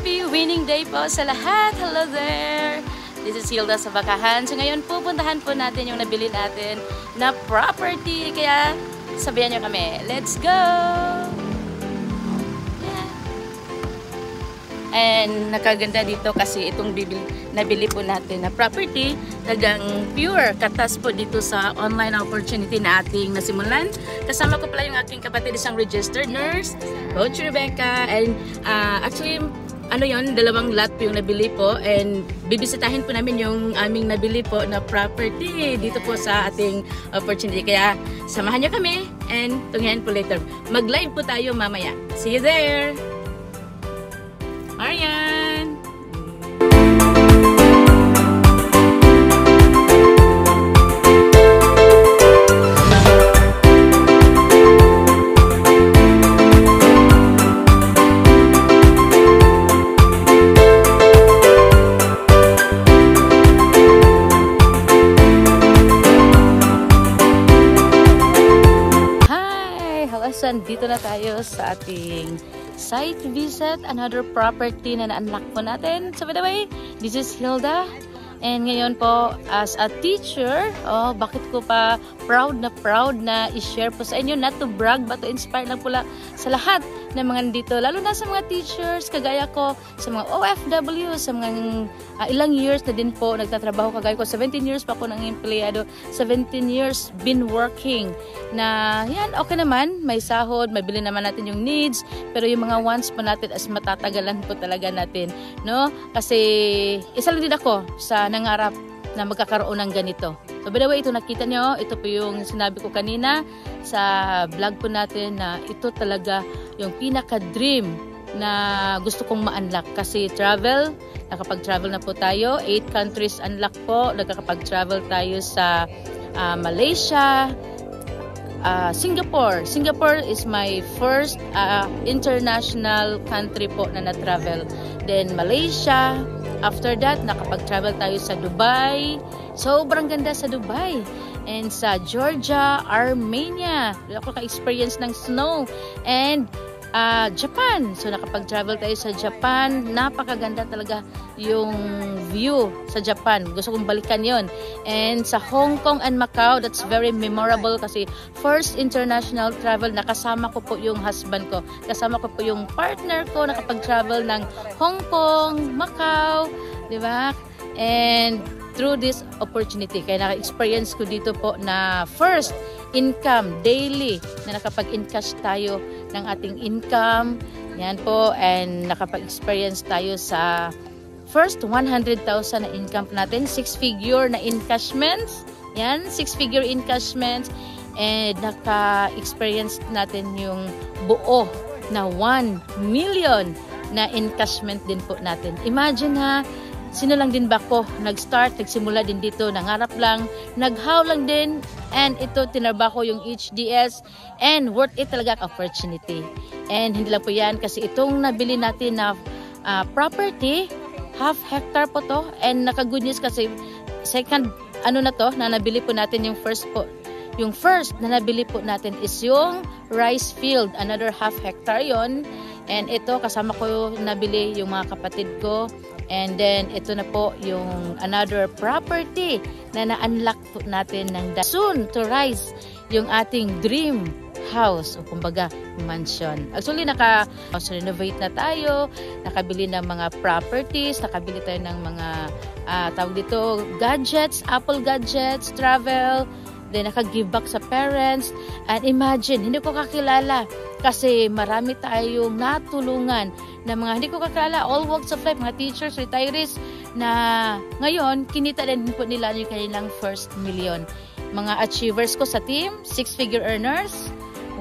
Happy winning day po sa lahat! Hello there! This is Hilda sa Bakahan. So ngayon pupuntahan po natin yung nabili natin na property. Kaya sabihan nyo kami. Let's go! Yeah. And nakaganda dito kasi itong nabili po natin na property. Talagang pure katas po dito sa online opportunity na ating nasimulan. Kasama ko pala yung aking kapatid, isang registered nurse, Coach Rebecca. And actually, ano yon, dalawang lot po yung nabili po, and bibisitahin po namin yung aming nabili po na property dito po sa ating opportunity. Kaya samahan nyo kami and tunghayan po later. Mag-live po tayo mamaya. See you there! Marian! Dito na tayo sa ating site visit, another property na na-unlock po natin. So by the way, this is Hilda, and ngayon po as a teacher, bakit ko pa proud na i-share po sa inyo, not to brag but to inspire lang po sa lahat ng mga dito, lalo na sa mga teachers kagaya ko, sa mga OFW, sa mga ilang years na din po nagtatrabaho kagaya ko. 17 years pa ako nang empleyado, 17 years been working na yan, okay naman, may sahod, mabili naman natin yung needs, pero yung mga wants po natin as matatagalan po talaga natin, no? Kasi isa lang din ako sa nangarap na magkakaroon ng ganito. So by the way, ito nakita nyo, ito po yung sinabi ko kanina sa vlog po natin na ito talaga yung pinaka-dream na gusto kong ma-unlock. Kasi travel, nakapag-travel na po tayo, 8 countries unlock po, nakakapag-travel tayo sa Malaysia, Singapore. Singapore is my first international country po na na-travel. Then Malaysia. After that, nakapag-travel tayo sa Dubai. Sobrang ganda sa Dubai. And sa Georgia, Armenia. Ako ka-experience ng snow. And Japan. So nakapag-travel tayo sa Japan. Napakaganda talaga yung view sa Japan. Gusto kong balikan yon. And sa Hong Kong and Macau, that's very memorable kasi first international travel, nakasama ko po yung husband ko. Kasama ko po yung partner ko, nakapag-travel ng Hong Kong, Macau, di ba? And through this opportunity, kaya naka-experience ko dito po na first income daily na nakapag-encash tayo ng ating income. Yan po, and nakapag-experience tayo sa first 100,000 na income natin, 6-figure na encashments. Yan, 6-figure encashments, and naka-experience natin yung buo na 1 million na encashment din po natin. Imagine ha, sino lang din ba ko nagsimula din dito, nangarap lang, naghaw lang din, and ito tinarbaho yung HDS, and worth it talaga opportunity. And hindi lang po yan, kasi itong nabili natin na property, half hectare po to, and naka-good news kasi second, na to, na nabili po natin yung first po. Yung first na nabili po natin is yung rice field, another half hectare yon. And ito, kasama ko nabili yung mga kapatid ko. And then, ito na po yung another property na na-unlock po natin ng soon to rise yung ating dream house o kumbaga mansion. Actually, naka-renovate na tayo, nakabili ng mga properties, nakabili tayo ng mga tawag dito, gadgets, Apple gadgets, travel, then naka-give back sa parents. And imagine, hindi ko kakilala kasi marami tayong natulungan na mga hindi ko kakilala, all walks of life, mga teachers, retirees, na ngayon, kinita din po nila yung kanilang first million. Mga achievers ko sa team, 6-figure earners,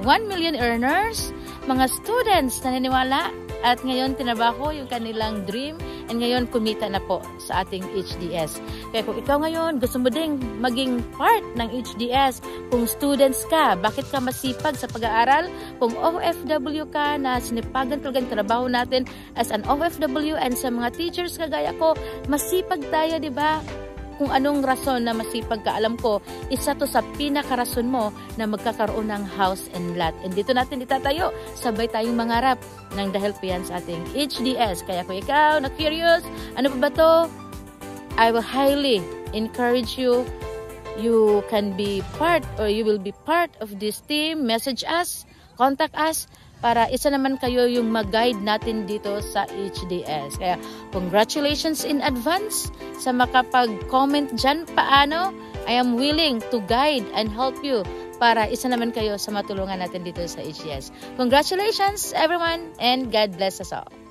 1 million earners, mga students na naniwala, at ngayon tinabaho yung kanilang dream, and ngayon kumita na po sa ating HDS. Kaya kung ikaw ngayon gusto mo ding maging part ng HDS, kung students ka, bakit ka masipag sa pag-aaral? Kung OFW ka na sinipagan talagang trabaho natin as an OFW, and sa mga teachers kagaya ko, masipag tayo, di ba? kung anong rason na masipag ka. Alam ko, isa to sa pinakarason mo na magkakaroon ng house and lot. And dito natin itatayo, sabay tayong mangarap ng dahil po yan sa ating HDS. Kaya kung ikaw na curious, ano pa ba to? I will highly encourage you. You can be part or you will be part of this team. Message us, contact us, para isa naman kayo yung mag-guide natin dito sa HDS. Kaya congratulations in advance sa makapag-comment dyan. Paano? I am willing to guide and help you para isa naman kayo sa matulungan natin dito sa HDS. Congratulations everyone and God bless us all.